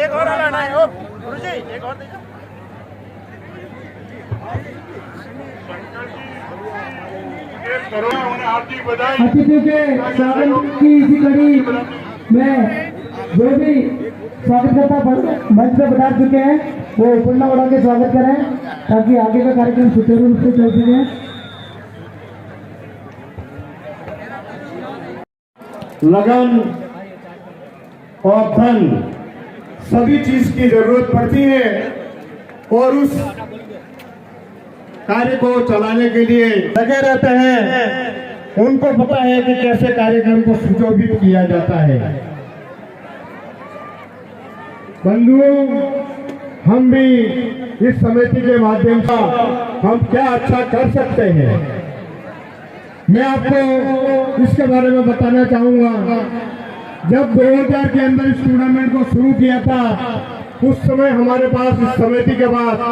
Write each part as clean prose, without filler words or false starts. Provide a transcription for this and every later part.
एक और लाना है ओ गुरुजी, एक और दीजिए। अतिथि के स्वागत की इसी कड़ी में जो भी स्वागतकर्ता मंच पर बता चुके हैं वो पुण्य उड़ा के स्वागत करें ताकि आगे का कार्यक्रम सुचारू रूप से चल सके। लगन और धन सभी चीज की जरूरत पड़ती है और उस कार्य को चलाने के लिए लगे रहते हैं। उनको पता है कि कैसे कार्यक्रम को सुशोभित किया जाता है। बंधुओं, हम भी इस समिति के माध्यम से हम क्या अच्छा कर सकते हैं, मैं आपको इसके बारे में बताना चाहूंगा। जब 2000 के अंदर इस टूर्नामेंट को शुरू किया था, उस समय हमारे पास इस समिति के बाद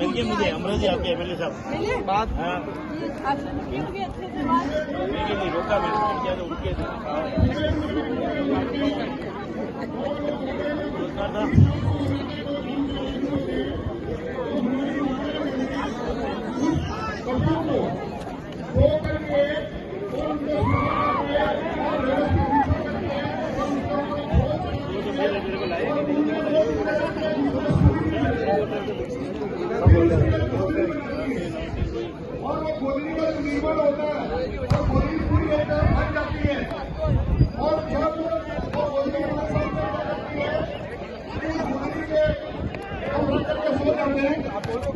मुझे अमृत आपके एमएलए साहब बात रोका उनके और वो खोलने का निर्भर होता है और खोलनी पूरी होता है फट जाती है और जब वो खोलने का जाती है खोलने के हम करके सो जाते हैं। आप बोलो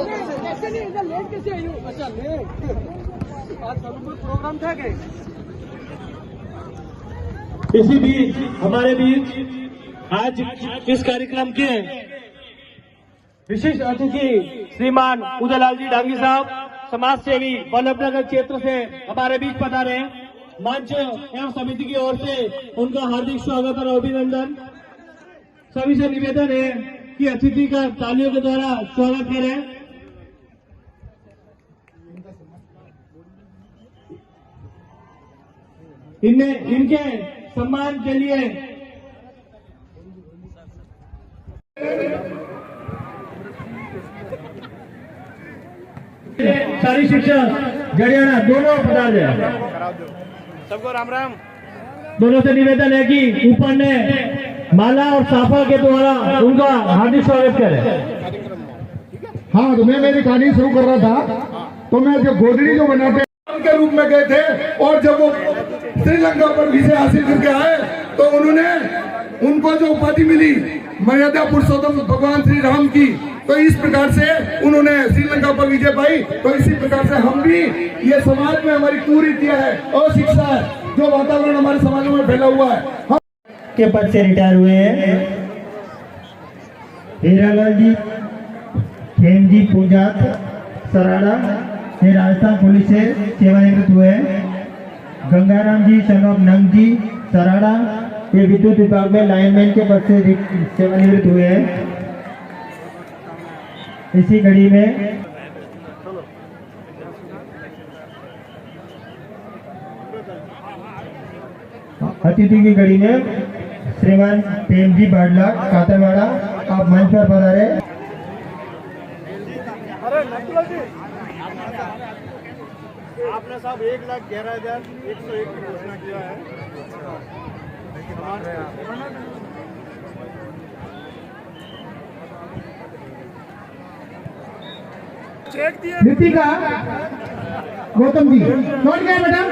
कैसे कैसे नहीं इधर लेट कैसे आई हो? अच्छा लेट आज प्रोग्राम था क्या? इसी बीच हमारे बीच आज इस कार्यक्रम के विशिष्ट अतिथि श्रीमान उदयलाल जी डांगी साहब, समाज सेवी वल्लभनगर क्षेत्र से हमारे बीच पधारे। मंच एवं समिति की ओर से उनका हार्दिक स्वागत और अभिनंदन। सभी से निवेदन है कि अतिथि का तालियों के द्वारा स्वागत करें। इनके सम्मान के लिए सारी शिक्षक जड़ियाना दोनों पधार जाए। सबको राम राम। दोनों से निवेदन है कि ऊपर ने माला और साफा के द्वारा उनका हार्दिक स्वागत करें। हाँ, तो मैं मेरी कहानी शुरू कर रहा था। तो मैं जो गोदड़ी जो बनाते के रूप में गए थे और जब वो श्रीलंका पर विजय हासिल करके आए तो उन्होंने उनको जो उपाधि मिली मर्यादा पुरुषोत्तम भगवान श्री राम की, तो इस प्रकार से उन्होंने श्रीलंका पर विजय पाई। तो इसी प्रकार से हम भी ये समाज में हमारी कुरीतियां है और शिक्षा है जो वातावरण हमारे समाज में फैला हुआ है। हम के पद से रिटायर हुए हैं हीरालाल जी खेमजी पूजात सराड़ा, ये राजस्थान पुलिस से सेवानिवृत्त हुए हैं। गंगाराम जी सनोब नंग जी सराड़ा, ये विद्युत विभाग में लाइनमैन के पद से सेवानिवृत्त हुए हैं। इसी कड़ी में अतिथि की कड़ी में श्रीमान प्रेमजी बाडला कातावाड़ा, आप मंच पर पधारे। आपने साहब 1,11,101 की घोषणा किया है। ऋतिका गौतम जी कौन गया मैडम?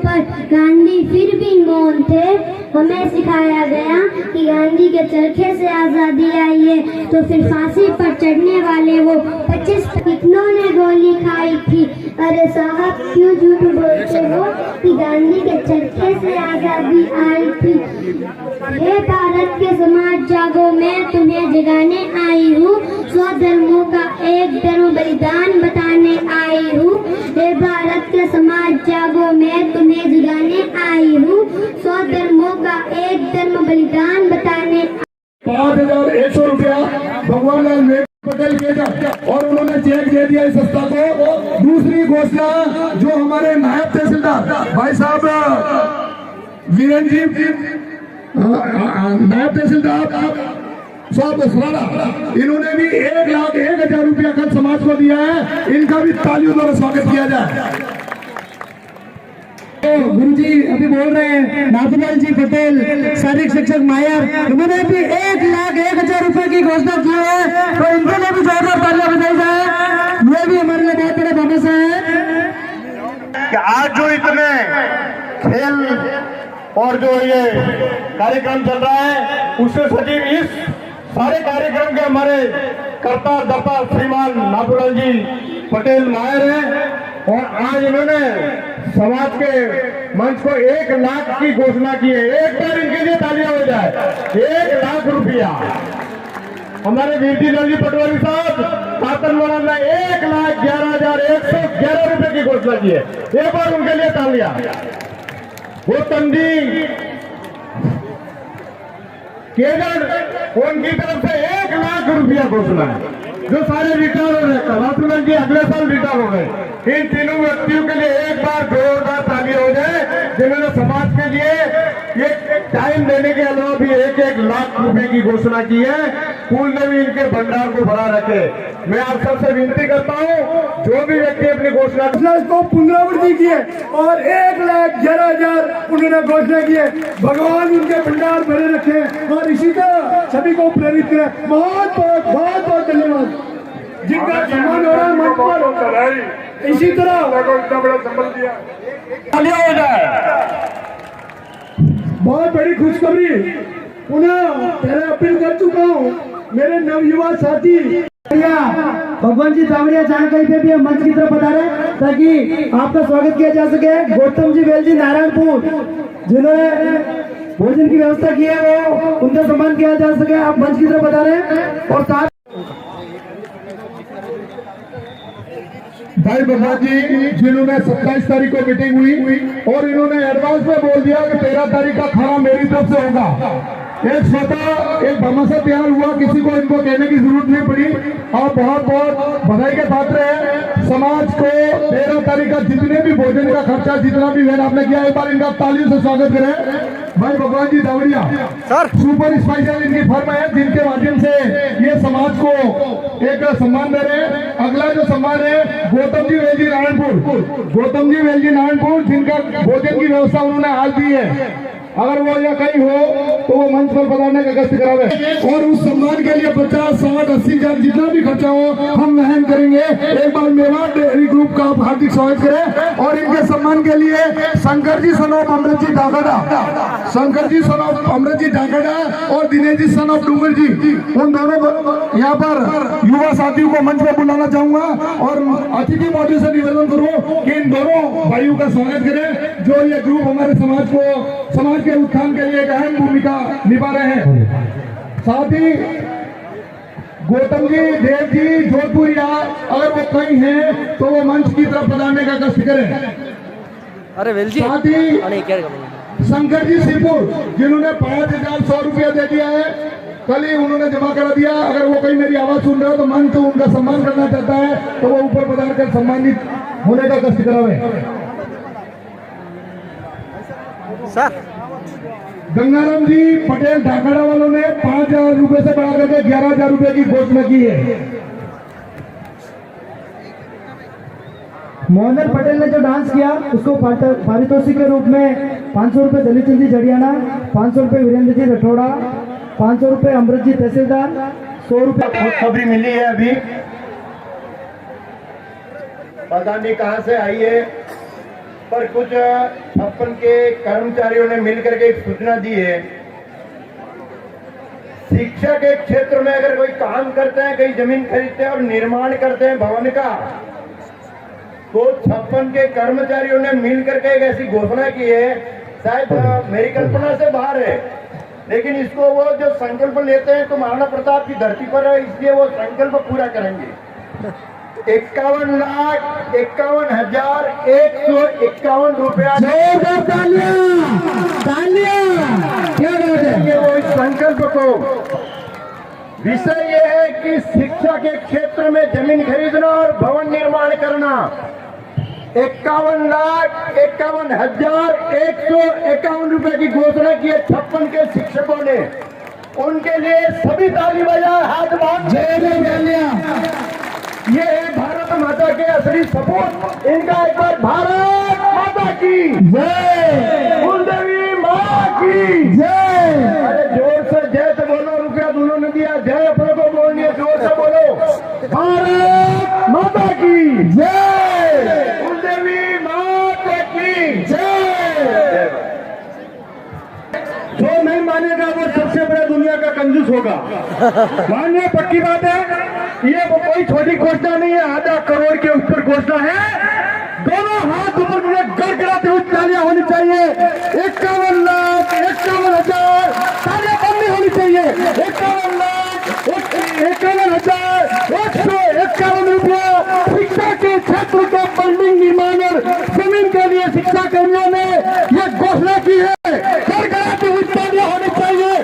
पर गांधी फिर भी मौन थे। हमें सिखाया गया कि गांधी के चरखे से आजादी आई है, तो फिर फांसी पर चढ़ने वाले वो 25 कितनों ने गोली खाई थी। अरे साहब क्यों झूठ बोलते हो कि गांधी के चरखे से आजादी आई थी। हे भारत के समाज जागो, मैं तुम्हें जगाने आई हूँ। 100 धर्मों का एक धर्म बलिदान बताने आई हूँ। हे भारत के समाज जागो, मैं तुम्हें जगाने आई हूँ। 100 धर्मों का एक धर्म बलिदान बताने। 5,100 रुपया भगवान लाल मेघ पटेल के और उन्होंने चेक दे दिया इस संस्था को। दूसरी घोषणा जो हमारे नायब तहसीलदार भाई साहब वीरेंद्र जी, नायब तहसीलदार साहब सराड़ा, इन्होंने भी 1,01,000 रुपया कल समाज को दिया है। इनका भी तालियों द्वारा स्वागत किया जाए। गुरु जी अभी बोल रहे हैं नाथूलाल जी पटेल शारीरिक शिक्षक मायर, उन्होंने भी 1,01,000 रुपए की घोषणा की है, तो इनके लिए भी जोरदार तालियां बजाई जाए। ये भी हमारे लिए बहुत बड़ा बोनस है कि आज जो इतने खेल और जो ये कार्यक्रम चल रहा है उससे सचिव इस सारे कार्यक्रम के हमारे कर्ता धर्ता श्रीमान नाथूलाल जी पटेल मायर हैं। और आज इन्होंने समाज के मंच को 1 लाख की घोषणा की है। एक बार इनके लिए तालियां हो जाए। 1 लाख रुपया हमारे वीरजी लाल जी पटवारी साहब कातनवाड़ा में 1,11,111 रुपए की घोषणा की है। एक बार उनके लिए तालियां। वो तंदी केजर उनकी तरफ से 1 लाख रुपया घोषणा है। जो सारे रिटायर हो रहे नाथूलाल जी अगले साल रिटायर हो गए। इन तीनों व्यक्तियों के लिए एक बार जोरदार तालियां हो जाए, जिन्होंने समाज के लिए एक टाइम देने के अलावा भी 1-1 लाख रुपए की घोषणा की है। स्कूल ने भी इनके भंडार को भरा रखे। मैं आप सबसे विनती करता हूं, जो भी व्यक्ति अपनी घोषणा को पुनरावृत्ति की है और 1,11,000 उन्होंने घोषणा की है। भगवान उनके भंडार भरे रखे और इसी तरह सभी को प्रेरित करें। बहुत बहुत बहुत बहुत धन्यवाद। जिनका सम्मान हो रहा है मंच पर, इसी तरह बड़ा संबल दिया हो जाए। बहुत बड़ी खुशखबरी पुनः पहले अपील कर चुका हूँ मेरे नवयुवा साथी भगवान जी तावड़िया जहाँ कहीं पे भी हम मंच की तरफ पधारे ताकि आपका स्वागत किया जा सके। गौतम जी वेल जी नारायणपुर जिन्होंने भोजन की व्यवस्था की है वो उनका सम्मान किया जा सके। आप मंच की तरफ पधारे और साथ भाई भगवान जी जिन्होंने 27 तारीख को मीटिंग हुई और इन्होंने एडवांस में बोल दिया कि 13 तारीख का खाना मेरी तरफ से होगा। एक स्वतः एक भरोसा तैयार हुआ, किसी को इनको कहने की जरूरत नहीं पड़ी और बहुत बहुत बधाई के पात्र है। समाज को 13 तारीख का जितने भी भोजन का खर्चा जितना भी वहन आपने किया, एक बार इनका तालियों से स्वागत करें। भाई भगवान जी दावड़िया सर सुपर स्पेशल इनकी फर्म है जिनके माध्यम से ये समाज को एक सम्मान दे रहे हैं। अगला जो सम्मान है गौतम जी वेल जी नारायणपुर, गौतम जी वेल जी नारायणपुर जिनका भोजन की व्यवस्था उन्होंने आज दी है। अगर वो या कहीं हो तो वो मंच पर पधारने का कष्ट करावे और उस सम्मान के लिए 50, 60, 80 हजार जितना भी खर्चा हो हम वहन करेंगे। एक बार मेवाड़ डेयरी ग्रुप का आप हार्दिक स्वागत करें। और इनके सम्मान के लिए Shankar ji son of Amrit ji Dhakada, Shankar ji son of Amrit ji Dhakada और दिनेश जी सन ऑफ डूंगर जी, उन दोनों यहाँ पर युवा साथियों को मंच पर बुलाना चाहूंगा और अतिथि मोदी से निवेदन करूँ कि इन दोनों भाइयों का स्वागत करें जो ये ग्रुप हमारे समाज के उत्थान के लिए एक अहम भूमिका निभा रहे हैं। साथ ही गौतम जी देव जी जोधपुरिया अगर वो कहीं हैं तो वो मंच की तरफ पधारने का कष्ट करें। अरे वेल जी साथ ही शंकर जी सिरपुर जिन्होंने 5,100 रुपया दे दिया है, कल ही उन्होंने जमा करा दिया। अगर वो कहीं मेरी आवाज सुन रहे हो तो मंच तो उनका सम्मान करना चाहता है तो वो ऊपर पधार कर सम्मानित होने का कष्ट करावे। सर गंगाराम जी पटेल ढाकाडा वालों ने 5,000 रुपए से बढ़ा करके 11,000 रुपए की घोषणा की है। मोहन पटेल ने जो डांस किया उसको पारितोषिक के रूप में 500 रुपए दलित चंद जी जड़ियाना, 500 रुपए वीरेंद्र जी रठौड़ा, 500 रुपए अमृत जी तहसीलदार, 100 रुपए खबरी मिली है अभी, पता नहीं कहां से आई है, पर कुछ 56 के कर्मचारियों ने मिलकर के एक सूचना दी है। शिक्षा के क्षेत्र में अगर कोई काम करते हैं, कहीं जमीन खरीदते हैं और निर्माण करते हैं भवन का, तो 56 के कर्मचारियों ने मिलकर के एक ऐसी घोषणा की है, शायद मेरी कल्पना से बाहर है, लेकिन इसको वो जो संकल्प लेते हैं तो महाराणा प्रताप की धरती पर है, इसलिए वो संकल्प पूरा करेंगे। 51,51,151 रुपया तालियां वो इस संकल्प को विषय ये है कि शिक्षा के क्षेत्र में जमीन खरीदना और भवन निर्माण करना। 51,51,151 रुपए की घोषणा की है 56 के शिक्षकों ने। उनके लिए सभी ताली बजाए, हाथ बांध ये है भारत माता के असली सपूत। इनका एक बार भारत माता की जय, कुलदेवी माँ की जय। अरे जोर से जय तो बोलो, रुपया दोनों ने दिया, जय अपने को बोलनी है, जोर से बोलो, भारत माता की जय, कुलदेवी माता की जय। जो नहीं मानेगा वो सबसे बड़ा दुनिया का कंजूस होगा। मानिए, पक्की बात है, ये वो कोई छोटी घोषणा नहीं है, 1/2 करोड़ के ऊपर घोषणा है। दोनों हाथ ऊपर गड़गड़ाते हुए तालियां होनी चाहिए। 51,51,000 तालियां बननी होनी चाहिए। 51,51,151 रुपया शिक्षा के क्षेत्र के बिल्डिंग निर्माण और जमीन के लिए शिक्षा कर्मियों ने यह घोषणा की है। गड़गड़ाती हुई तालियां होनी चाहिए।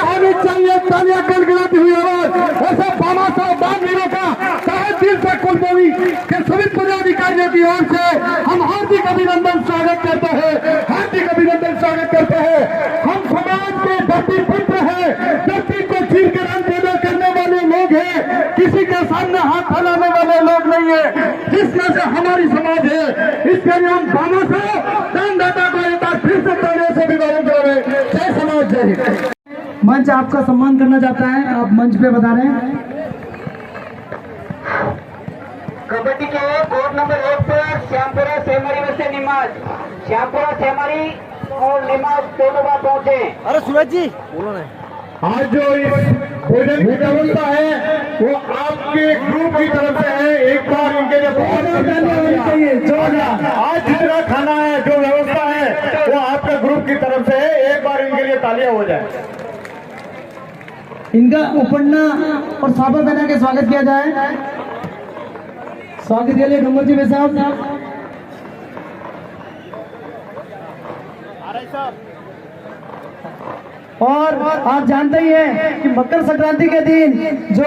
होनी चाहिए तालियां, गड़गड़ाती हुई आवाज। ऐसा बाबा साहब बागवीरों का तहे दिल से कुलदेवी के सभी पदाधिकारियों की ओर से हम हार्दिक अभिनंदन स्वागत करते हैं, हार्दिक अभिनंदन स्वागत करते हैं। हम समाज के धरती पुत्र हैं, धरती को चीर कर अन्न पैदा करने वाले लोग हैं, किसी के सामने हाथ फैलाने वाले लोग नहीं है। जिसमें से हमारी समाज है, इसके लिए हम बाबा साहब दानदाता को एक बार फिर से तालियों से अभिवादन करें। जय समाज, जय हिंद। मंच आपका सम्मान करना चाहता है, आप मंच पे बता रहे हैं। कबड्डी के बोर्ड नंबर 1 पर श्यामपुरा सेमारी में से निमाज, श्यामपुरा सेमारी और निमाज दोनों बार पहुंचे। अरे सूरज जी बोलो ना। आज जो भोजन की व्यवस्था है वो आपके ग्रुप की तरफ से है। एक बार इनके लिए बहुत होनी चाहिए। आज जितना खाना है, जो व्यवस्था है वो आपके ग्रुप की तरफ से है। एक बार इनके लिए तालियां हो जाए। इनका उपन्ना और साफा पहना के स्वागत किया जाए। स्वागत के लिए डूंगर जी साहब। और आप जानते ही हैं कि मकर संक्रांति के दिन जो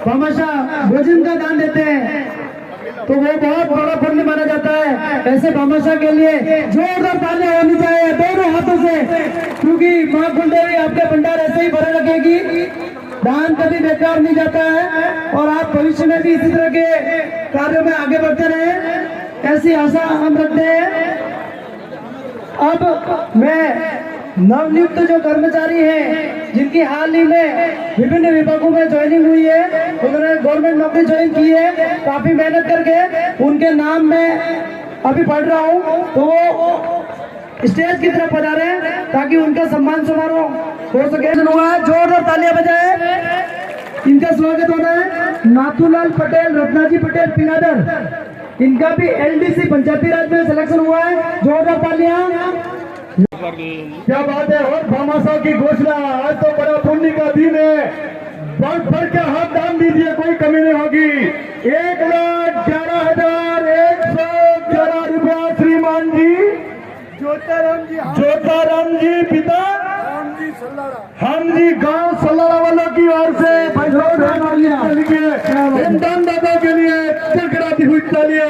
भामाशाह भोजन का दान देते हैं तो वो बहुत बड़ा पुण्य माना जाता है। ऐसे भामाशाह के लिए जोरदार तालियां होनी चाहिए दोनों हाथों से, क्योंकि माँ कुलदेवी आपके भंडार ऐसे ही भरे रखेगी। दान कभी बेकार नहीं जाता है और आप भविष्य में भी इसी तरह के कार्यों में आगे बढ़ते रहे, ऐसी आशा हम रखते हैं। अब मैं नवनियुक्त जो कर्मचारी हैं, जिनकी हाल ही में विभिन्न विभागों में ज्वाइनिंग हुई है, उन्होंने गवर्नमेंट नौकरी ज्वाइन की है, काफी मेहनत करके, उनके नाम मैं अभी पढ़ रहा हूँ, तो वो स्टेज की तरफ पधारे ताकि उनका सम्मान समारोह हो सके। जोरदार तालियां बजाए, इनका स्वागत होना है। नाथूलाल पटेल, रत्नाजी पटेल पिनादर, इनका भी LDC पंचायती राज में सिलेक्शन हुआ है। जोरदार तालियां। क्या बात है। और भामाशाह की घोषणा, आज तो बड़ा पुण्य का दिन है। बढ़ बढ़ के हाथ दान दीजिए, कोई कमी नहीं होगी। 1,11,111 रुपया श्रीमान जी जोताराम जी पिता हम जी गांव सल्लारा वालों की ओर से दानदाता के लिए गड़गड़ाती हुई तालियां।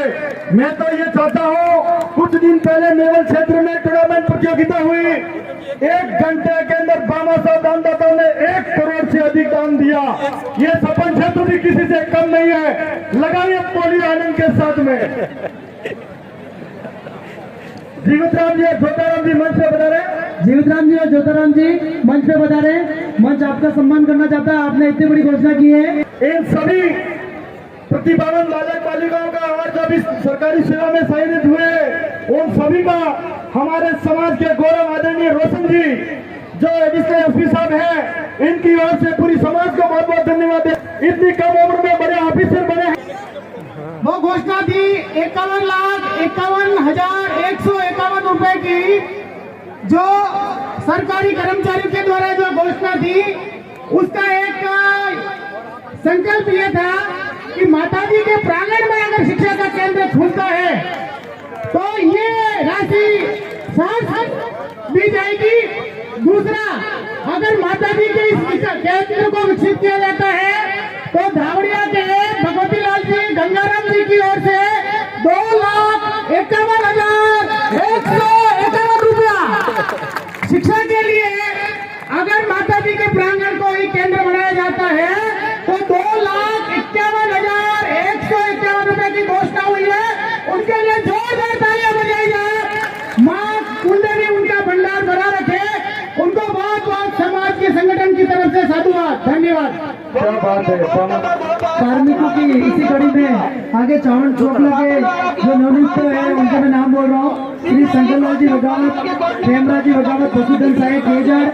मैं तो ये चाहता हूँ, कुछ दिन पहले मेवल क्षेत्र में टूर्नामेंट प्रतियोगिता हुई। 1 घंटे के अंदर भामाशाह दानदाताओं ने 1 करोड़ से अधिक दान दिया। ये सपन क्षेत्र भी किसी से कम नहीं है। लगाइए पोलियो आनंद के साथ में। जीवितराम जी और जोताराम जी मंच पे बता रहे। जीवितराम जी और जोताराम जी मंच पे बता रहे। मंच आपका सम्मान करना चाहता है, आपने इतनी बड़ी घोषणा की है। इन सभी प्रतिभावान बालक बालिकाओं का आज अभी सरकारी सेवा में चयनित हुए, उन सभी का हमारे समाज के गौरव आदरणीय रोशन जी जो एडिशनल एसपी साहब हैं, इनकी ओर से पूरी समाज को बहुत बहुत धन्यवाद है। इतनी कम उम्र में बड़े ऑफिसर बने हैं। वो घोषणा थी 51,51,151 रुपए की, जो सरकारी कर्मचारियों के द्वारा जो घोषणा थी, उसका एक संकल्प ये था कि माताजी के प्रांगण में अगर शिक्षा का केंद्र खुलता है तो ये राशि दी जाएगी। दूसरा, अगर माता जी के इस केंद्र को विकसित किया जाता है तो धावड़िया के भगवती लाल जी गंगाराम जी की ओर से 2,51,151 रुपया शिक्षा के लिए, अगर माता जी के प्रांगण को ही केंद्र बनाया जाता है तो 2,51,151 रुपए की घोषणा हुई है। उनके लिए जोरदार तालियां बजाई जाए। माँ कुलदेवी उनका भंडार भरा रखे। उनको बहुत बहुत समाज के संगठन की तरफ से साधुवाद, धन्यवाद। क्या बात है। कार्मिकों की इसी कड़ी में आगे चावल चौक लगे जो नवनियुक्त है उनके मैं नाम बोल रहा हूँ। श्री शंकरलाल जी बगावत, हेमराज जी बगावत, पशुधन सहायक केजड़,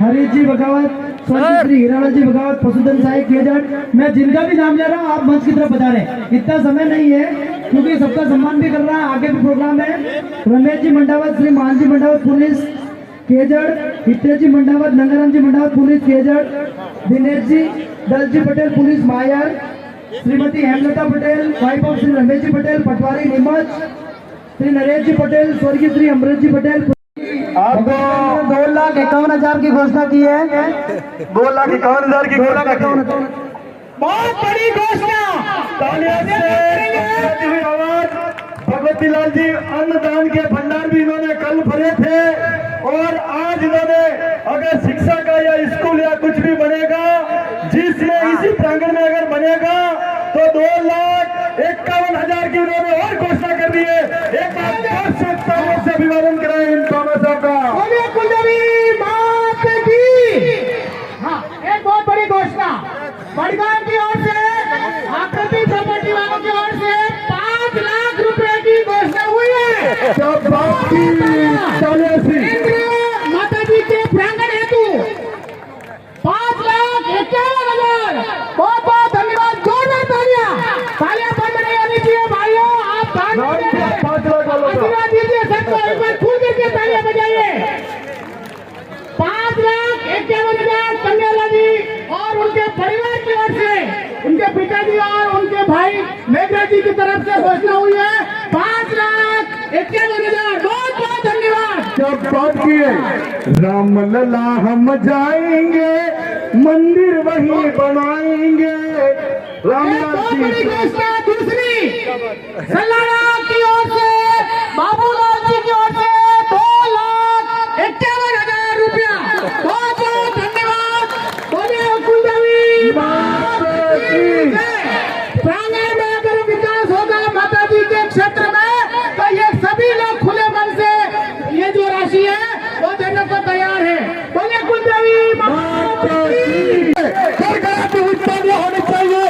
हरीश जी बगावत, स्वर्गीय श्री हीरालाल जी बगावत, पशुधन सहायक केजड़। मैं जिनका भी नाम ले रहा हूँ आप मंच की तरफ बता रहे। इतना समय नहीं है क्योंकि सबका सम्मान भी कर रहा है, आगे भी प्रोग्राम है। रमेश जी मंडावत, श्री मान जी मंडावत पुलिस केजड़, हितेश जी मंडावत, नंगाराम जी मंडावत पुलिस केजड़, दिनेश जी दल ji Patel police Mayar, Shrimati Hemlata Patel wife of Shri Ramesh ji Patel पटवारी नीमच, श्री नरेश जी पटेल, स्वर्गीय श्री अमृत जी पटेल। आपको 2,51,000 की घोषणा की है। 2,51,000 की घोषणा की। बहुत बड़ी घोषणा। भगवती लाल जी अन्नदान के भंडार भी इन्होंने कल भरे थे और आज इन्होंने अगर शिक्षा का या स्कूल या कुछ भी बनेगा जिसमें इसी प्रांगण में अगर बनेगा तो 2,51,000 की इन्होंने और घोषणा कर दी है। एक बार से अभिवादन कराए इन दोनों का। बोलिए कुलदेवी मात की। हाँ, एक बहुत बड़ी घोषणा बड़गांव की ओर से, आकृति प्रॉपर्टी वालों की ओर से 5 लाख रुपए की घोषणा हुई है। माता जी के प्रांगण हेतु 5,51,000। बहुत बहुत धन्यवाद। जोरदार तालियां। तालियां बंद नहीं होनी चाहिए भाइयों। आप आशीर्वाद दीजिए सबको। एक बार खुल करके तालियां बजाइए। 5,51,000 कन्याला जी और उनके परिवार की ओर से, उनके पिताजी और उनके भाई मेघरा जी की तरफ से घोषणा हुई है। 5,51,000। बहुत बहुत धन्यवाद। जब बात किए राम लला हम जाएंगे मंदिर वहीं बनाएंगे। बहुत बड़ी घोषणा दूसरी सल्लाड़ा की ओर से, बाबूलाल जी की ओर से 2,51,000 रुपया। बहुत बहुत धन्यवाद। बोले कुलदेवी प्रांगण में अगर विकास होगा माता जी के क्षेत्र में तो ये सभी लोग खुले मन से ये जो राशि है वो देने को तैयार है। बोले कुलदेवी होनी चाहिए।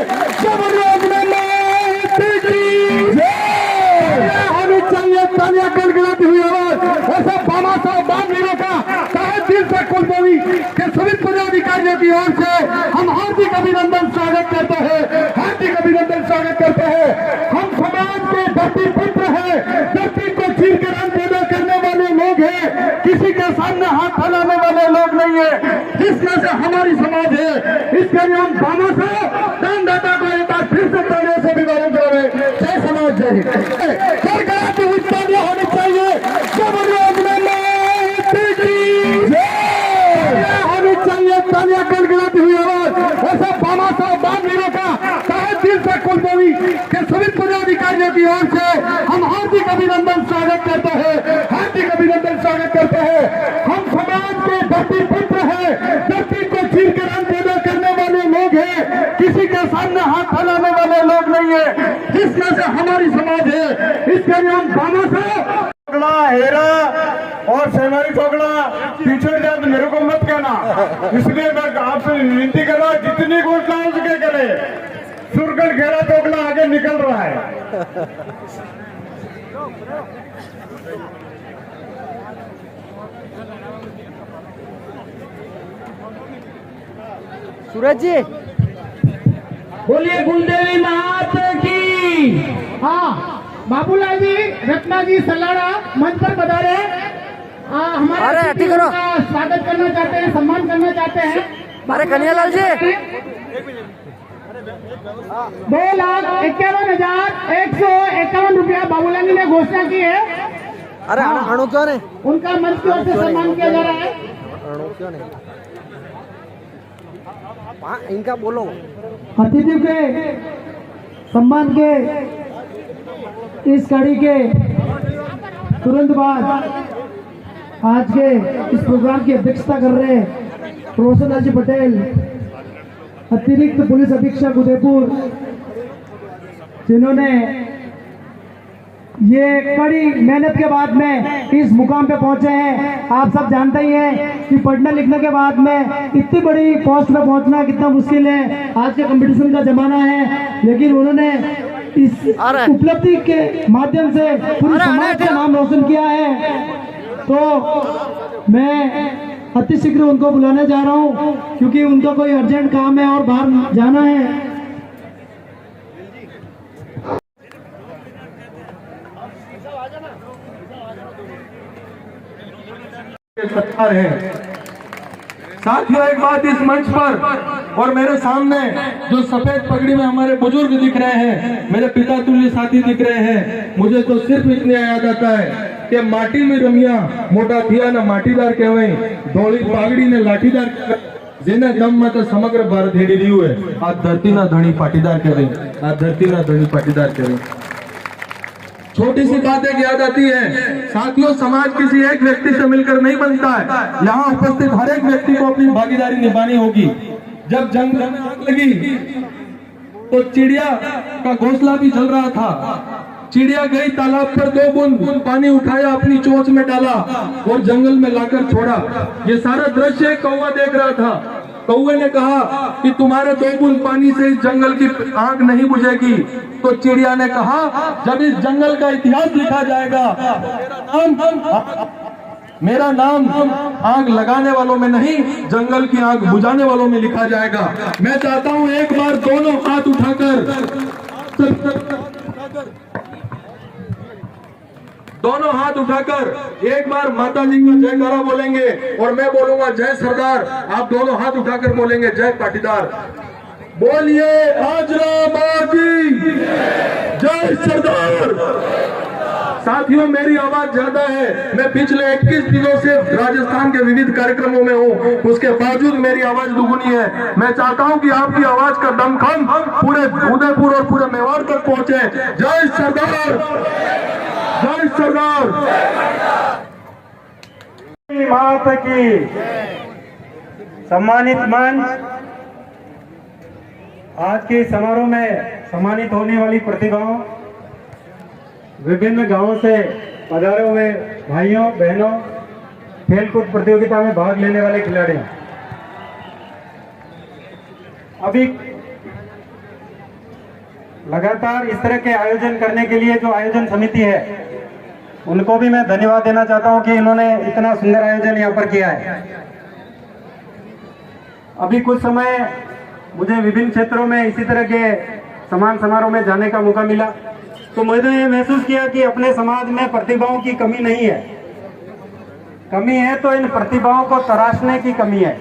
होनी चाहिए। तालियां गड़गड़ाती हुई आवाज। ऐसा बाबा साहब बानवीरों का तहे दिल से कुलदेवी के सभी पदाधिकारियों की ओर से हम हार्दिक अभिनंदन स्वागत करते हैं। हार्दिक अभिनंदन स्वागत करते हैं। हम समाज के धरती पुत्र हैं। धरती को चीर कर अन्न पैदा करने वाले लोग हैं। किसी के सामने हाथ फैलाने वाले लोग नहीं है। जिसमें से हमारी समाज है। इसके लिए हम बाबा साहब दानदाता को एक बार फिर से तालियों से अभिवादन करें। जय समाज जय हिंद। गड़गड़ाती हुई तालियां होनी चाहिए। होनी चाहिए। तालियां गड़गड़ाती हुई आवाज। ऐसा बाबा साहब बानवीरों का तहे दिल से कुलदेवी के सभी पदाधिकारियों की ओर से हम हार्दिक अभिनंदन स्वागत करते हैं। हार्दिक अभिनंदन स्वागत करते हैं। हम समाज के धरती पुत्र हैं। धरती को चीर कर अन्न पैदा करने वाले लोग हैं। किसी के सामने हाथ फैलाने वाले लोग नहीं है। जिसमें से हमारी समाज है। इसके लिए हम बाबा साहब हेरा और सेमारी चोकड़ा पीछे जाए तो मेरे को मत कहना। इसलिए मैं आपसे विनती कर रहा हूँ जितनी घोषणा हो सके करे। सुरगढ़ घेरा चोकड़ा आगे निकल रहा है। सूरज जी बोलिए कुलदेवी मात की। हाँ, बाबूलाल जी, रत्ना जी सल्लाड़ा मंच पर पधारे। हमारे अतिथि का स्वागत करना चाहते हैं, सम्मान करना चाहते हैं। अरे कन्हैयालाल जी 2,51,151 रुपया बाबूलाल जी ने घोषणा की है। अरे अणु क्यों नहीं? उनका मंच की ओर से सम्मान किया जा रहा है। अणु क्यों नहीं? इनका बोलो। अतिथियों के सम्मान के इस कड़ी के तुरंत बाद आज के इस प्रोग्राम की अध्यक्षता कर रहे प्रोफेसर लालजी पटेल, अतिरिक्त पुलिस अधीक्षक उदयपुर, जिन्होंने ये कड़ी मेहनत के बाद में इस मुकाम पे पहुंचे हैं। आप सब जानते ही हैं कि पढ़ने लिखने के बाद में इतनी बड़ी पोस्ट पे पहुंचना कितना मुश्किल है। आज के कंपटीशन का जमाना है, लेकिन उन्होंने इस उपलब्धि के माध्यम से पूरे समाज का नाम रोशन किया है। तो मैं अतिशीघ्र उनको बुलाने जा रहा हूं, क्योंकि उनका कोई अर्जेंट काम है और बाहर जाना है। सत्कार है। साथियों, एक बात इस मंच पर और मेरे सामने जो सफेद पगड़ी में हमारे बुजुर्ग दिख रहे हैं, मेरे पिता तुल्य साथी दिख रहे हैं, मुझे तो सिर्फ इतने याद आता है कि माटी में रमिया मोटा थिया न माटीदार कहवाई, धोली पागड़ी ने लाठीदार जेना दम में तो समग्र भारत हेडी रह्यु है। आ धरती ना धनी पाटीदार करे, आ धरती ना धनी पाटीदार करे। छोटी सी बात एक याद आती है साथियों, समाज किसी एक व्यक्ति से मिलकर नहीं बनता है। यहाँ उपस्थित हर एक व्यक्ति को अपनी भागीदारी निभानी होगी। जब जंगल में आग लगी तो चिड़िया का घोंसला भी जल रहा था। चिड़िया गई तालाब पर, 2 बूंद पानी उठाया, अपनी चोंच में डाला और जंगल में लाकर छोड़ा। ये सारा दृश्य कौवा देख रहा था। कौवे ने कहा कि तुम्हारे 2 बूंद पानी से इस जंगल की आग नहीं बुझेगी। तो चिड़िया ने कहा, जब इस जंगल का इतिहास लिखा जाएगा, मेरा नाम आग लगाने वालों में नहीं, जंगल की आग बुझाने वालों में लिखा जाएगा। मैं चाहता हूं एक बार दोनों हाथ उठाकर एक बार माता जी का जयकारा बोलेंगे और मैं बोलूंगा जय सरदार। आप दोनों हाथ उठाकर बोलेंगे जय पाटीदार। बोलिए हाजरा बाजी, जय सरदार। साथियों, मेरी आवाज ज्यादा है। मैं पिछले 21 दिनों से राजस्थान के विविध कार्यक्रमों में हूँ, उसके बावजूद मेरी आवाज दुगुनी है। मैं चाहता हूँ कि आपकी आवाज का दमखम पूरे उदयपुर और पूरे मेवाड़ तक पहुंचे। जय सरदार, जय सरदार। माता की सम्मानित मंच, आज के समारोह में सम्मानित होने वाली प्रतिभाओं, विभिन्न गांवों से पधारे हुए भाइयों बहनों, खेलकूद प्रतियोगिता में भाग लेने वाले खिलाड़ियों, अभी लगातार इस तरह के आयोजन करने के लिए जो आयोजन समिति है, उनको भी मैं धन्यवाद देना चाहता हूं कि इन्होंने इतना सुंदर आयोजन यहां पर किया है। अभी कुछ समय मुझे विभिन्न क्षेत्रों में इसी तरह के समान समारोह में जाने का मौका मिला, तो मैंने ये महसूस किया कि अपने समाज में प्रतिभाओं की कमी नहीं है। कमी है तो इन प्रतिभाओं को तराशने की कमी है।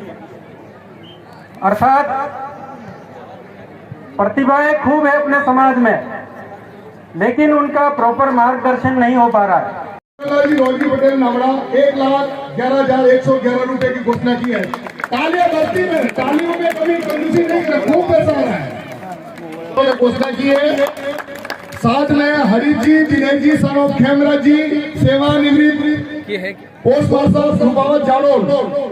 अर्थात प्रतिभाएं खूब है अपने समाज में, लेकिन उनका प्रॉपर मार्गदर्शन नहीं हो पा रहा है। लालजी पटेल नामड़ा 1,11,111 रुपए की घोषणा की है। तालियां बजती में, तालियों में कभी कंजूसी नहीं कर, खूब पैसा आ रहा है। तो घोषणा की है। साथ में हरीश जी, दिनेश जी, सन ऑफ खेमरा जी, सेवानिवृत्त पोस्ट मास्टर सुबावत जाड़ोल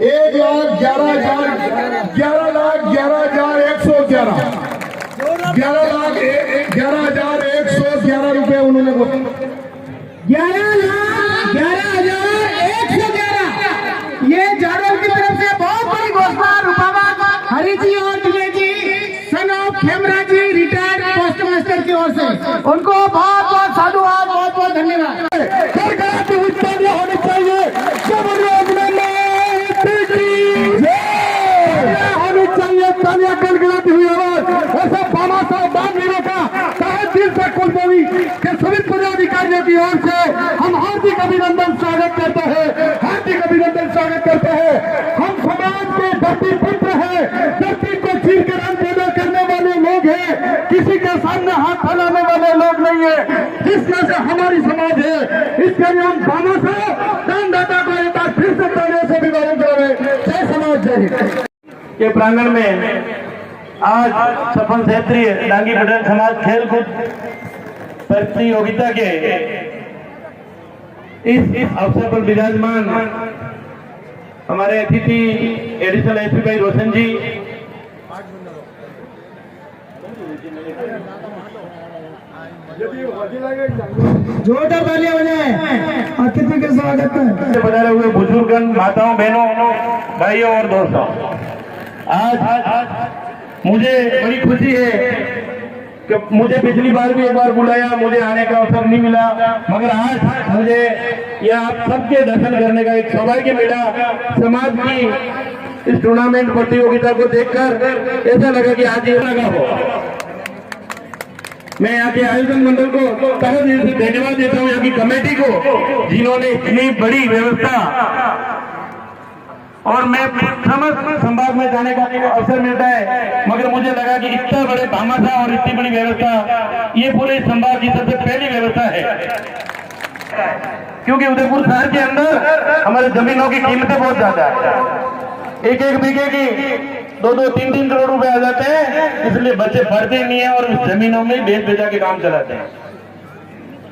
1,11,111 11,11,111 रुपए उन्होंने 11,11,111 ये जाड़ोल की तरफ से बहुत बड़ी घोषणा। रूपावत हरी जी और Dinesh ji, son of Khemra ji, retired postmaster की ओर से उनको बहुत बहुत साधुवाद, बहुत बहुत धन्यवाद। होनी चाहिए, होनी चाहिए तालियां गड़गड़ाती हुई आवाज। ऐसा बाबा साहब बागवीरों का तहे दिल से कुलदेवी के सभी पदाधिकारियों की ओर से हम हार्दिक अभिनंदन स्वागत करते हैं, हार्दिक अभिनंदन स्वागत करते हैं। हम समाज के धरती पुत्र हैं, धरती को चीर कर अन्न पैदा करने वाले लोग हैं, किसी के सामने हाथ फैलाने वाले लोग नहीं है। जिस तरह से हमारी समाज है, इस इसके लिए हम भामाशाह दानदाता को एक बार फिर से तालियों से अभिवादन करें। जय समाज, जय हिंद। के प्रांगण में आज सफल क्षेत्रीय डांगी पटेल समाज खेलकूद प्रतियोगिता के इस अवसर पर विराजमान हमारे अतिथि एडिशनल एसपी भाई रोशन जी, जोरदार तालियां बजाएं अतिथि के स्वागत में। पधारे हुए बुजुर्गन, माताओं, बहनों, भाइयों और दोस्तों, आज मुझे बड़ी खुशी है कि मुझे पिछली बार भी एक बार बुलाया, मुझे आने का अवसर नहीं मिला, मगर आज मुझे यह आप सबके दर्शन करने का एक सौभाग्य मिला। समाज की इस टूर्नामेंट प्रतियोगिता को देखकर ऐसा लगा कि आज ये लगा हो। मैं यहाँ के आयोजन मंडल को तहे दिल से धन्यवाद देता हूँ, यहाँ की कमेटी को, जिन्होंने इतनी बड़ी व्यवस्था, और मैं समस्त संभाग में जाने का अवसर मिलता है, मगर मुझे लगा कि इतना बड़े भामाशाह और इतनी बड़ी व्यवस्था ये पूरे संभाग की सबसे पहली व्यवस्था है, क्योंकि उदयपुर शहर के अंदर हमारे जमीनों की कीमतें बहुत ज्यादा है। एक बीघे की 2-2, 3-3 करोड़ रुपए आ जाते हैं, इसलिए बच्चे पढ़ते नहीं है और उस जमीनों में बेच बेचा के काम चलाते हैं।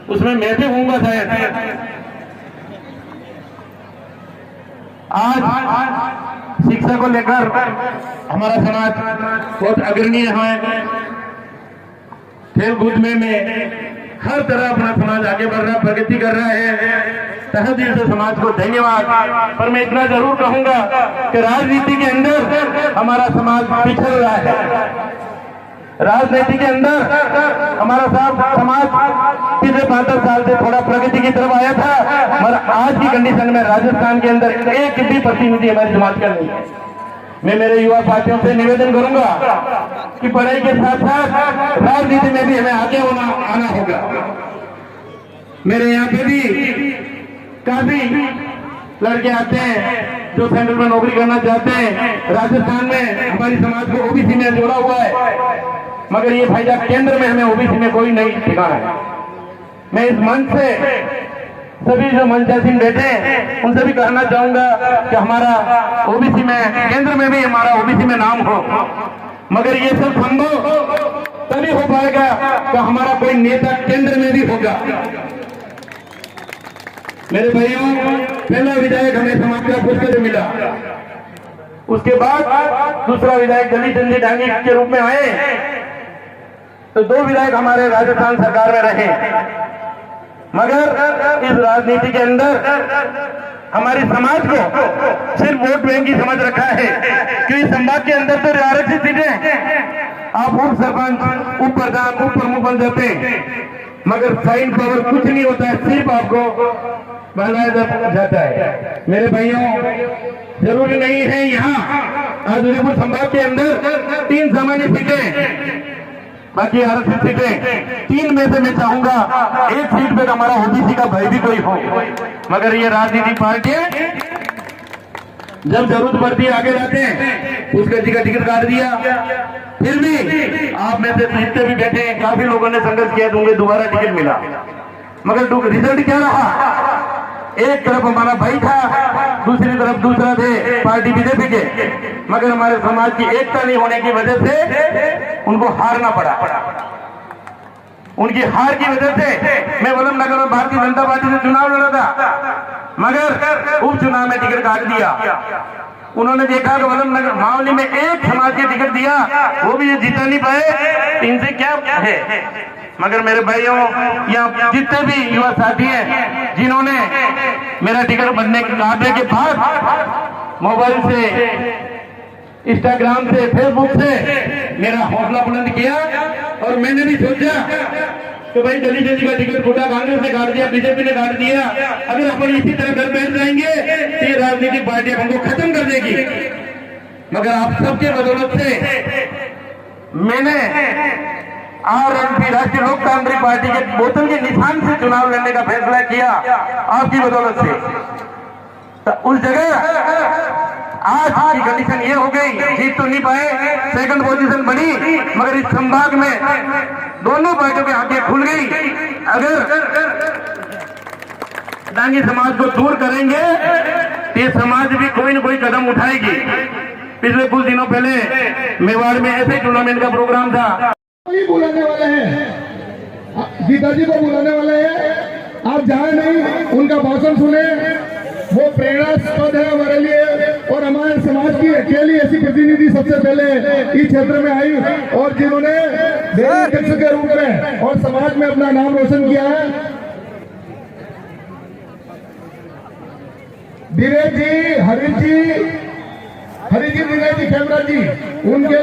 उसमें मैं भी हूँगा शायद। आज शिक्षा को लेकर हमारा समाज बहुत अग्रणीय है। खेल कूद में हर तरह अपना समाज आगे बढ़ रहा, प्रगति कर रहा है। तहे दिल से समाज को धन्यवाद। पर मैं इतना जरूर कहूंगा कि राजनीति के अंदर हमारा समाज पिछड़ रहा है। राजनीति के अंदर हमारा समाज पिछले 5-10 साल से थोड़ा प्रगति की तरफ आया था, मगर आज की कंडीशन में राजस्थान के अंदर एक भी प्रतिनिधि हमारे समाज का नहीं है। मैं मेरे युवा साथियों से निवेदन करूंगा कि पढ़ाई के साथ साथ राजनीति में भी हमें आगे आना होगा। मेरे यहाँ पे भी काफी लड़के आते हैं जो सेंट्रल में नौकरी करना चाहते हैं। राजस्थान में हमारी समाज को ओबीसी में जोड़ा हुआ है, मगर ये फायदा केंद्र में हमें ओबीसी में कोई नहीं ठिकाना है। मैं इस मंच से सभी जो मंचासीन बैठे हैं उनसे भी कहना चाहूंगा कि हमारा ओबीसी में, केंद्र में भी हमारा ओबीसी में नाम हो, मगर ये सब संभव तभी हो पाएगा कि हमारा कोई नेता केंद्र में भी होगा। मेरे भाइयों, पहला विधायक हमें समाज का पुष्कर मिला, उसके बाद दूसरा विधायक दलित चंदी डांगी के रूप में आए, तो 2 विधायक हमारे राजस्थान सरकार में रहे। मगर इस राजनीति के अंदर हमारे समाज को सिर्फ वोट बैंक की समझ रखा है, क्योंकि संभाग के अंदर तो आरक्षित सीटें, आप उप सरपंच, उप प्रधान, उप प्रमुख बन जाते हैं, मगर साइन पावर कुछ नहीं होता है, सिर्फ आपको बनाया जाता है। मेरे भाइयों, जरूरी नहीं है यहाँ आज उदयपुर संभाग के अंदर 3 सामान्य सीटें, बाकी आरक्षित सीटें, 3 में से मैं चाहूंगा 1 सीट पे हमारा ओबीसी का भाई भी कोई हो, मगर ये राजनीतिक पार्टियां जब जरूरत पड़ती है आगे जाते हैं, उसका जी का टिकट काट दिया। फिर भी आप में से जितने भी बैठे हैं, काफी लोगों ने संघर्ष किया, दूंगे दोबारा टिकट मिला, मगर रिजल्ट क्या रहा? एक तरफ हमारा भाई था, दूसरी तरफ दूसरा थे पार्टी बीजेपी के, मगर हमारे समाज की एकता नहीं होने की वजह से उनको हारना पड़ा। उनकी हार की वजह से मैं वल्लभनगर में भारतीय जनता पार्टी से चुनाव लड़ा था, मगर उपचुनाव में टिकट काट दिया। उन्होंने देखा कि वल्लभनगर मावली में एक समाज के टिकट दिया, वो भी ये जीता नहीं पाए, इनसे क्या है। मगर मेरे भाइयों, यहाँ जितने भी युवा साथी हैं जिन्होंने मेरा टिकट बनने काटने के बाद मोबाइल से, इंस्टाग्राम से, फेसबुक से मेरा हौसला बुलंद किया, और मैंने भी सोचा कि भाई दलित जी का टिकट कोटा कांग्रेस ने काट दिया, बीजेपी ने काट दिया, अगर अपन इसी तरह घर बैठ जाएंगे तो ये राजनीतिक पार्टियां हमको खत्म कर देगी। मगर आप सबके बदौलत से मैंने आरएनपी, राष्ट्रीय लोकतांत्रिक पार्टी के बोतल के निशान से चुनाव लड़ने का फैसला किया, आपकी बदौलत से। तो उस जगह आज की कंडीशन ये हो गई, जीत तो नहीं पाए, 2nd पोजीशन बनी, मगर इस संभाग में दोनों पार्टियों की आंखें खुल गई। अगर डांगी समाज को दूर करेंगे तो ये समाज भी कोई न कोई कदम उठाएगी। पिछले कुछ दिनों पहले मेवाड़ में ऐसे टूर्नामेंट का प्रोग्राम था। बुलाने वाले हैं, गीता जी को बुलाने वाले हैं, आप जाए नहीं, उनका भाषण सुने, वो प्रेरणास्पद है हमारे लिए। और हमारे समाज की अकेली ऐसी प्रतिनिधि सबसे पहले इस क्षेत्र में आई और जिन्होंने अध्यक्ष के रूप में और समाज में अपना नाम रोशन किया है। दिनेश जी, हरीश जी, दिनेश जी, खेमराज जी, उनके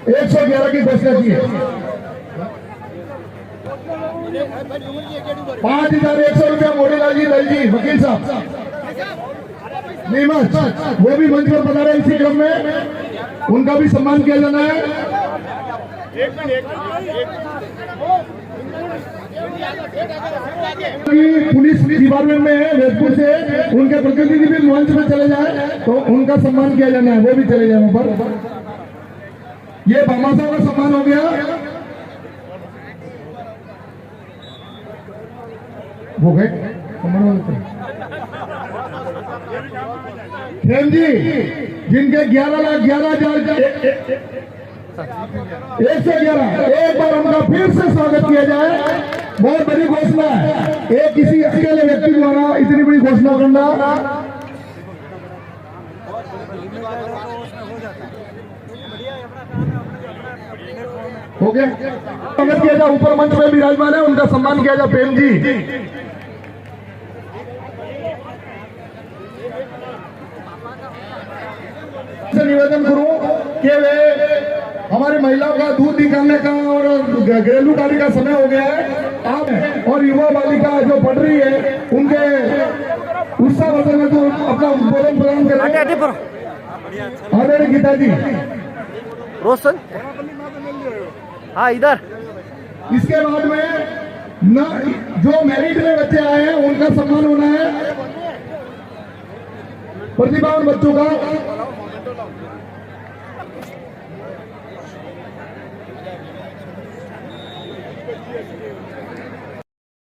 1111 की घोषणा की है। 5100 रुपया मोतीलाल जी दल जी वकील साहब नीमच, वो भी मंच पर बता रहे इसी क्रम में, उनका भी सम्मान किया जाना है। पुलिस डिपार्टमेंट में है वेदपुर से, उनके प्रतिनिधि भी मंच में चले जाए तो उनका सम्मान किया जाना है, वो भी चले जाए ऊपर। ये भामाशाह का सम्मान हो गया। हो गए खेम जी, जिनके 11,11,111, एक बार उनका फिर से स्वागत किया जाए। बहुत बड़ी घोषणा है, एक किसी अकेले व्यक्ति द्वारा इतनी बड़ी घोषणा करना। हो गया, स्वागत किया जाए। ऊपर मंच में विराजमान है, उनका सम्मान किया जाए। प्रेम जी, से निवेदन करूं कि वे हमारी महिलाओं का दूध निकालने का और घरेलू कार्य का समय हो गया है। आप और युवा बालिका जो पढ़ रही है उनके उत्साहवर्धन में तो अपना उद्बोधन प्रदान करें। गीता जी, रोशन, हाँ इधर। इसके बाद में न जो मेरिट में बच्चे आए हैं उनका सम्मान होना है, प्रतिभावान बच्चों का।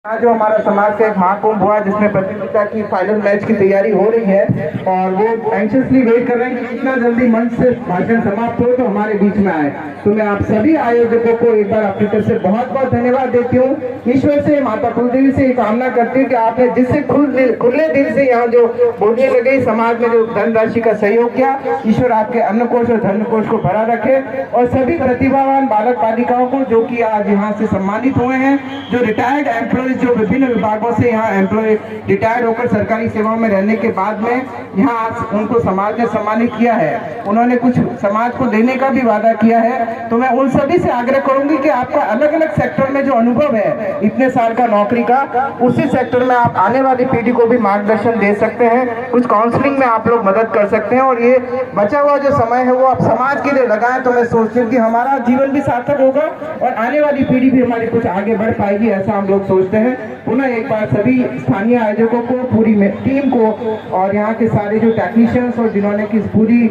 आज जो हमारा समाज का एक महाकुंभ हुआ जिसमें प्रतियोगिता की फाइनल मैच की तैयारी हो रही है और वो एंशियसली वेट कर रहे हैं कि कितना जल्दी मंच से भाषण समाप्त हो तो हमारे बीच में आए। तो मैं आप सभी आयोजकों को एक बार अपनी तरफ से बहुत बहुत धन्यवाद देती हूँ। ईश्वर से, माता कुलदेवी से ये कामना करती हूँ कि आपने जिससे खुले दिल से यहाँ जो बोलने लगे, समाज में जो धनराशि का सहयोग किया, ईश्वर आपके अन्नकोश और धनकोश को भरा रखे। और सभी प्रतिभावान बालक बालिकाओं को जो कि आज यहाँ से सम्मानित हुए हैं, जो रिटायर्ड एम्प्लॉय जो विभिन्न विभागों से यहाँ एम्प्लॉय रिटायर्ड होकर सरकारी सेवाओं में रहने के बाद में यहाँ उनको समाज ने सम्मानित किया है, उन्होंने कुछ समाज को देने का भी वादा किया है। तो मैं उन सभी से आग्रह करूंगी कि आपका अलग अलग सेक्टर में जो अनुभव है इतने साल का नौकरी का, उसी सेक्टर में आप आने वाली पीढ़ी को भी मार्गदर्शन दे सकते हैं, कुछ काउंसलिंग में आप लोग मदद कर सकते हैं। और ये बचा हुआ जो समय है वो आप समाज के लिए लगाएं, तो मैं सोचती हूँ कि हमारा जीवन भी सार्थक होगा और आने वाली पीढ़ी भी हमारी कुछ आगे बढ़ पाएगी, ऐसा हम लोग सोचते हैं। पुनः एक बार सभी स्थानीय आयोजकों को, पूरी टीम को और यहाँ के सारे जो टेक्नीशियंस और जिन्होंने की पूरी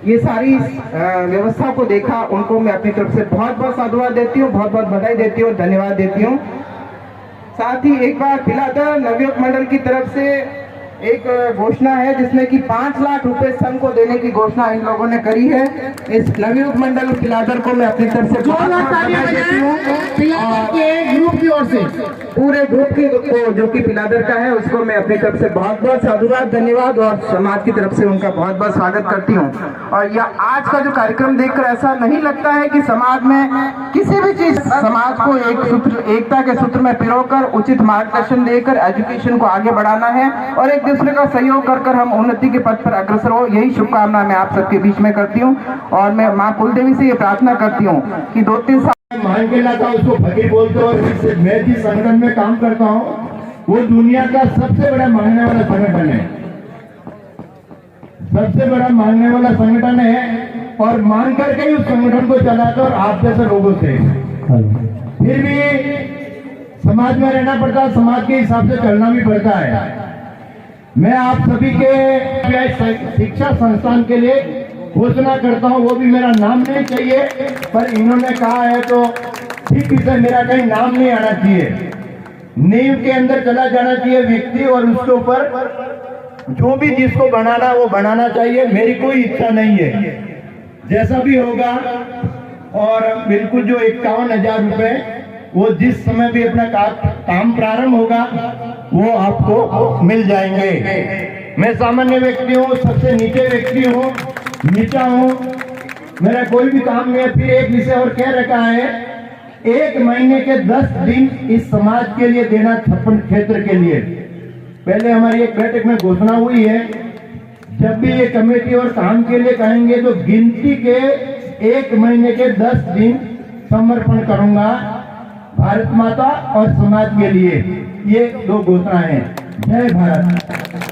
ये सारी व्यवस्था को देखा, उनको मैं अपनी तरफ से बहुत बहुत साधुवाद देती हूँ, बहुत बहुत बधाई देती हूँ, धन्यवाद देती हूँ। साथ ही एक बार पिलाधर नवयुवक मंडल की तरफ से एक घोषणा है जिसमें कि 5 लाख रुपए संघ को देने की घोषणा इन लोगों ने करी है। इस नवयुवक मंडल पिलाधर को मैं अपनी तरफ से ग्रुप की ओर से, पूरे ग्रुप की जो कि पिलाधर का है, उसको मैं अपनी तरफ से बहुत बहुत साधुवाद, धन्यवाद और समाज की तरफ से उनका बहुत बहुत स्वागत करती हूँ। और यह आज का जो कार्यक्रम देखकर ऐसा नहीं लगता है कि समाज में किसी भी चीज, समाज को एकता के सूत्र में पिरोकर उचित मार्गदर्शन देकर एजुकेशन को आगे बढ़ाना है और एक दूसरे का सहयोग कर हम उन्नति के पथ पर अग्रसर हो, यही शुभकामना मैं आप सबके बीच में करती हूँ। और मैं माँ कुलदेवी से ये प्रार्थना करती हूँ कि 2-3 साल मांग के लाता उसको फकीर बोलते हो। मैं जिस संगठन में काम करता हूँ वो दुनिया का सबसे बड़ा मांगने वाला संगठन है, सबसे बड़ा मांगने वाला संगठन है। और मांग करके ही उस संगठन को चलाते और आप जैसे लोगों से फिर भी समाज में रहना पड़ता है, समाज के हिसाब से चलना भी पड़ता है। मैं आप सभी के शिक्षा संस्थान के लिए घोषणा करता हूं, वो भी मेरा नाम नहीं चाहिए, पर इन्होंने कहा है तो ठीक से मेरा कहीं नाम नहीं आना चाहिए। नींव के अंदर चला जाना चाहिए व्यक्ति और उसके ऊपर जो भी जिसको बनाना वो बनाना चाहिए। मेरी कोई इच्छा नहीं है, जैसा भी होगा। और बिल्कुल जो 51,000 रुपए वो जिस समय भी अपना काम प्रारंभ होगा वो आपको मिल जाएंगे। मैं सामान्य व्यक्ति हूँ, सबसे नीचे व्यक्ति हूँ, नीचा हूँ, मेरा कोई भी काम नहीं है। फिर एक विषय और कह रखा है, 1 महीने के 10 दिन इस समाज के लिए देना, 56 क्षेत्र के लिए। पहले हमारी एक बैठक में घोषणा हुई है, जब भी ये कमेटी और काम के लिए कहेंगे तो गिनती के 1 महीने के 10 दिन समर्पण करूंगा भारत माता और समाज के लिए। ये 2 घोषणा है। जय भारत।